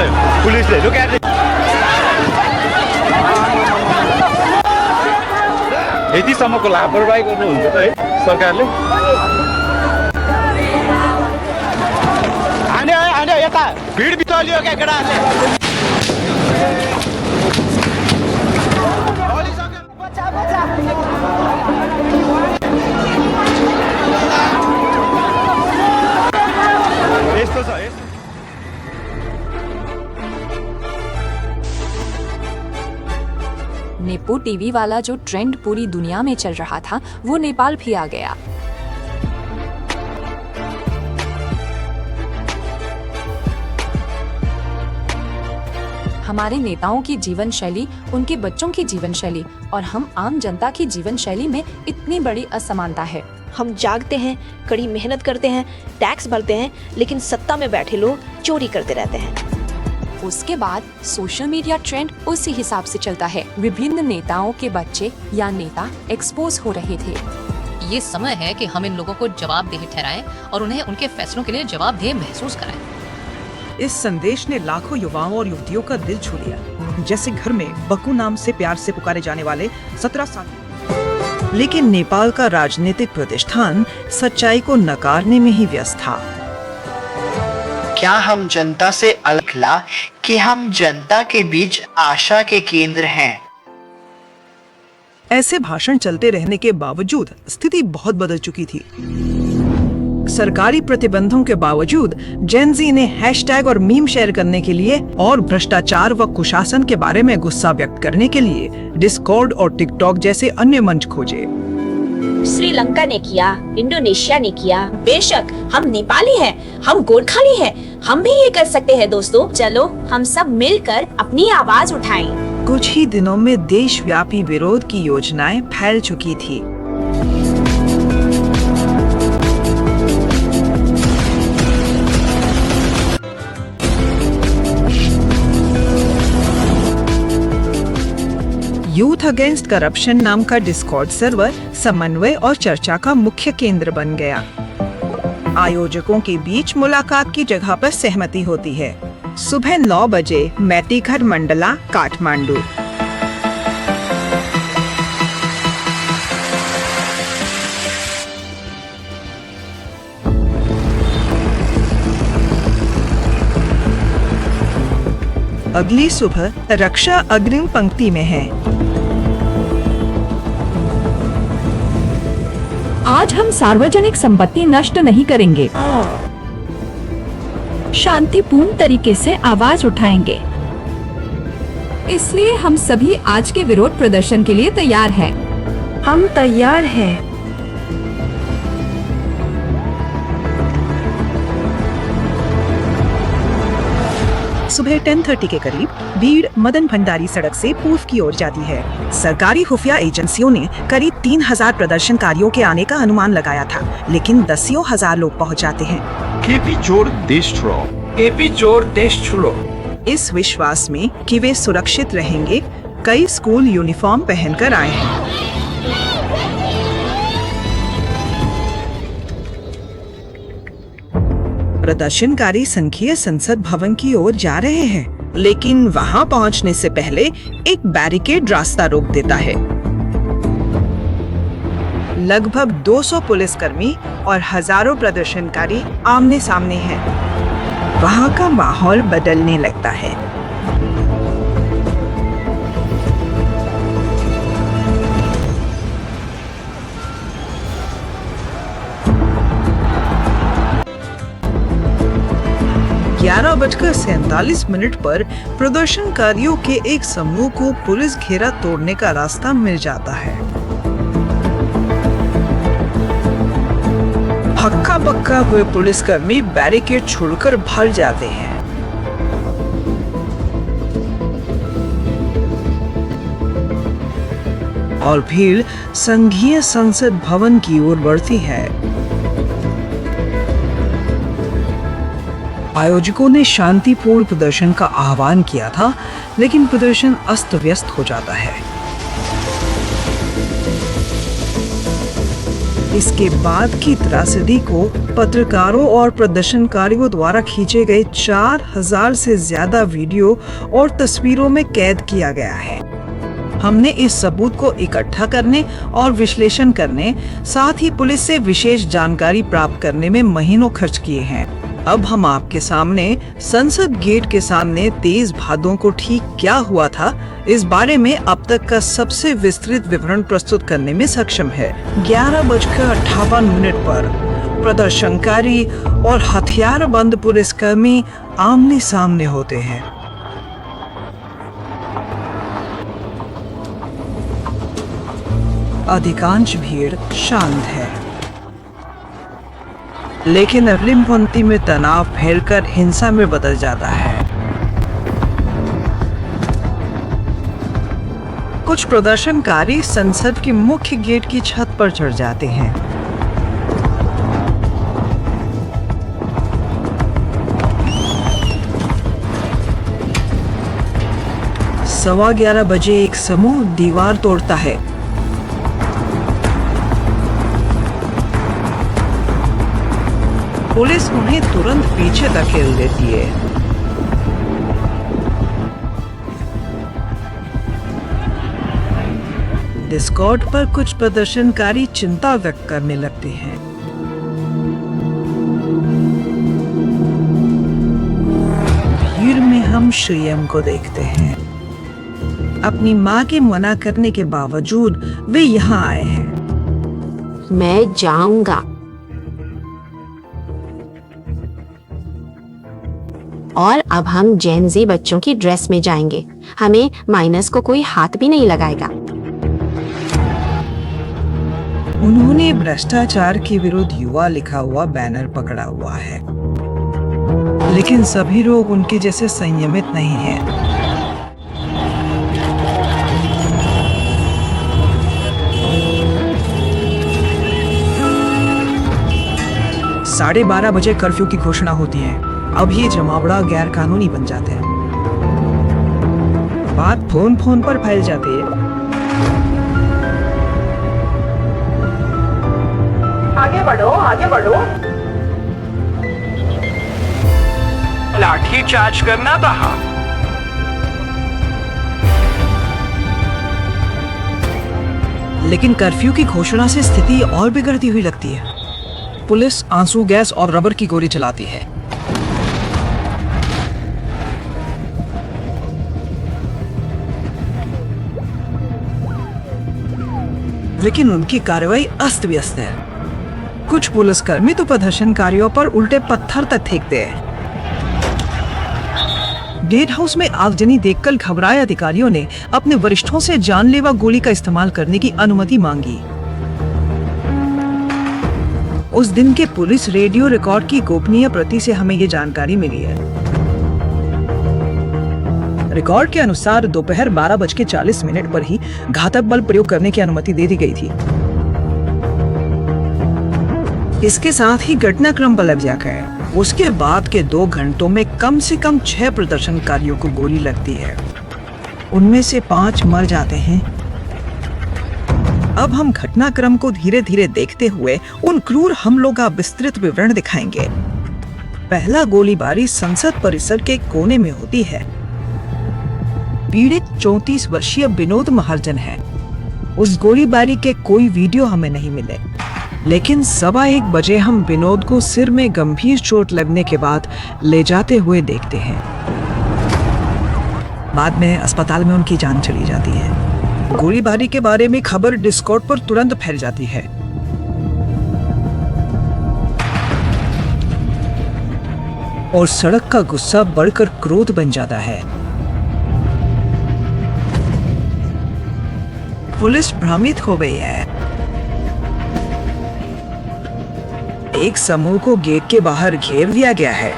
भयो पुलिसले लुकाएर यतिसम्मको लापरवाही गर्नुहुन्छ त है सरकारले। हान्यो यता भिड बिचलियो क्या केटाहरूले। यस्तो छ यस्तो। नेपो टीवी वाला जो ट्रेंड पूरी दुनिया में चल रहा था वो नेपाल भी आ गया। हमारे नेताओं की जीवन शैली, उनके बच्चों की जीवन शैली और हम आम जनता की जीवन शैली में इतनी बड़ी असमानता है। हम जागते हैं, कड़ी मेहनत करते हैं, टैक्स भरते हैं, लेकिन सत्ता में बैठे लोग चोरी करते रहते हैं। उसके बाद सोशल मीडिया ट्रेंड उसी हिसाब से चलता है। विभिन्न नेताओं के बच्चे या नेता एक्सपोज हो रहे थे। ये समय है कि हम इन लोगों को जवाबदेह ठहराएं और उन्हें उनके फैसलों के लिए जवाबदेह महसूस कराएं। इस संदेश ने लाखों युवाओं और युवतियों का दिल छू लिया। जैसे घर में बकू नाम से प्यार से पुकारे जाने वाले 17 साल। लेकिन नेपाल का राजनीतिक प्रतिष्ठान सच्चाई को नकारने में ही व्यस्त था। क्या हम जनता से अलग ला कि हम जनता के बीच आशा के केंद्र हैं। ऐसे भाषण चलते रहने के बावजूद स्थिति बहुत बदल चुकी थी। सरकारी प्रतिबंधों के बावजूद जेनजी ने हैशटैग और मीम शेयर करने के लिए और भ्रष्टाचार व कुशासन के बारे में गुस्सा व्यक्त करने के लिए डिस्कॉर्ड और टिकटॉक जैसे अन्य मंच खोजे। श्रीलंका ने किया, इंडोनेशिया ने किया। बेशक हम नेपाली हैं, हम गोरखाली हैं, हम भी ये कर सकते हैं दोस्तों। चलो हम सब मिलकर अपनी आवाज उठाएं। कुछ ही दिनों में देशव्यापी विरोध की योजनाएं फैल चुकी थी। यूथ अगेंस्ट करप्शन नाम का डिस्कॉर्ड सर्वर समन्वय और चर्चा का मुख्य केंद्र बन गया। आयोजकों के बीच मुलाकात की जगह पर सहमति होती है। सुबह 9 बजे मैतीघर मंडला, काठमांडू। अगली सुबह रक्षा अग्रिम पंक्ति में है। आज हम सार्वजनिक संपत्ति नष्ट नहीं करेंगे, शांतिपूर्ण तरीके से आवाज उठाएंगे। इसलिए हम सभी आज के विरोध प्रदर्शन के लिए तैयार हैं। हम तैयार हैं। सुबह 10:30 के करीब भीड़ मदन भंडारी सड़क से पूर्व की ओर जाती है। सरकारी खुफिया एजेंसियों ने करीब 3000 प्रदर्शनकारियों के आने का अनुमान लगाया था, लेकिन दसियों हजार लोग पहुंच जाते हैं। केपी चोर देश छोड़ो, केपी चोर देश छोड़ो। इस विश्वास में कि वे सुरक्षित रहेंगे, कई स्कूल यूनिफॉर्म पहनकर आए हैं। प्रदर्शनकारी संघीय संसद भवन की ओर जा रहे हैं, लेकिन वहां पहुंचने से पहले एक बैरिकेड रास्ता रोक देता है। लगभग 200 पुलिसकर्मी और हजारों प्रदर्शनकारी आमने सामने हैं। वहां का माहौल बदलने लगता है। ग्यारह 11:47 पर प्रदर्शनकारियों के एक समूह को पुलिस घेरा तोड़ने का रास्ता मिल जाता है। हक्का बक्का हुए पुलिसकर्मी बैरिकेड छोड़कर भाग जाते हैं। और भीड़ संघीय संसद भवन की ओर बढ़ती है। आयोजकों ने शांतिपूर्ण प्रदर्शन का आह्वान किया था, लेकिन प्रदर्शन अस्त व्यस्त हो जाता है। इसके बाद की त्रासदी को पत्रकारों और प्रदर्शनकारियों द्वारा खींचे गए 4000 से ज्यादा वीडियो और तस्वीरों में कैद किया गया है। हमने इस सबूत को इकट्ठा करने और विश्लेषण करने, साथ ही पुलिस से विशेष जानकारी प्राप्त करने में महीनों खर्च किए हैं। अब हम आपके सामने संसद गेट के सामने तेज भादों को ठीक क्या हुआ था, इस बारे में अब तक का सबसे विस्तृत विवरण प्रस्तुत करने में सक्षम है। 11:58 पर प्रदर्शनकारी और हथियारबंद पुलिसकर्मी आमने सामने होते हैं। अधिकांश भीड़ शांत है, लेकिन अग्रिम पंक्ति में तनाव फैलकर हिंसा में बदल जाता है। कुछ प्रदर्शनकारी संसद के मुख्य गेट की छत पर चढ़ जाते हैं। सवा 11 बजे एक समूह दीवार तोड़ता है। पुलिस उन्हें तुरंत पीछे धकेल देती है। डिस्कॉर्ड पर कुछ प्रदर्शनकारी चिंता व्यक्त करने लगते हैं। भीड़ में हम श्रीयम को देखते हैं। अपनी माँ के मना करने के बावजूद वे यहाँ आए हैं। मैं जाऊंगा और अब हम जेन ज़ी बच्चों की ड्रेस में जाएंगे। हमें माइनस को कोई हाथ भी नहीं लगाएगा। उन्होंने भ्रष्टाचार के विरुद्ध युवा लिखा हुआ बैनर पकड़ा हुआ है, लेकिन सभी लोग उनके जैसे संयमित नहीं हैं। साढ़े 12 बजे कर्फ्यू की घोषणा होती है। अब ये जमावड़ा गैर कानूनी बन जाते हैं। बात फोन पर फैल जाती है। आगे बढ़ो, आगे बढ़ो। लाठी चार्ज करना था। लेकिन कर्फ्यू की घोषणा से स्थिति और बिगड़ती हुई लगती है। पुलिस आंसू गैस और रबर की गोली चलाती है। लेकिन उनकी कार्रवाई अस्त व्यस्त है। कुछ पुलिसकर्मी तो प्रदर्शनकारियों पर उल्टे पत्थर तक फेंकते हैं। गेट हाउस में आगजनी देखकर घबराए अधिकारियों ने अपने वरिष्ठों से जानलेवा गोली का इस्तेमाल करने की अनुमति मांगी। उस दिन के पुलिस रेडियो रिकॉर्ड की गोपनीय प्रति से हमें ये जानकारी मिली है। रिकॉर्ड के अनुसार दोपहर 12:40 पर ही घातक बल प्रयोग करने की अनुमति दे दी गई थी। इसके साथ ही घटनाक्रम पलट जाता है। उसके बाद के 2 घंटों में कम से कम 6 प्रदर्शनकारियों को गोली लगती है। उनमें से 5 मर जाते हैं। अब हम घटनाक्रम को धीरे धीरे देखते हुए उन क्रूर हमलों का विस्तृत विवरण दिखाएंगे। पहला गोलीबारी संसद परिसर के कोने में होती है। पीड़ित 34 वर्षीय विनोद महाजन है। उस गोलीबारी के कोई वीडियो हमें नहीं मिले, लेकिन 1:15 बजे हम विनोद को सिर में गंभीर चोट लगने के बाद ले जाते हुए देखते हैं। बाद में अस्पताल में उनकी जान चली जाती है। गोलीबारी के बारे में खबर डिस्कॉर्ड पर तुरंत फैल जाती है। और सड़क का गुस्सा बढ़कर क्रोध बन जाता है। पुलिस भ्रमित हो गई है। एक समूह को गेट के बाहर घेर दिया गया है।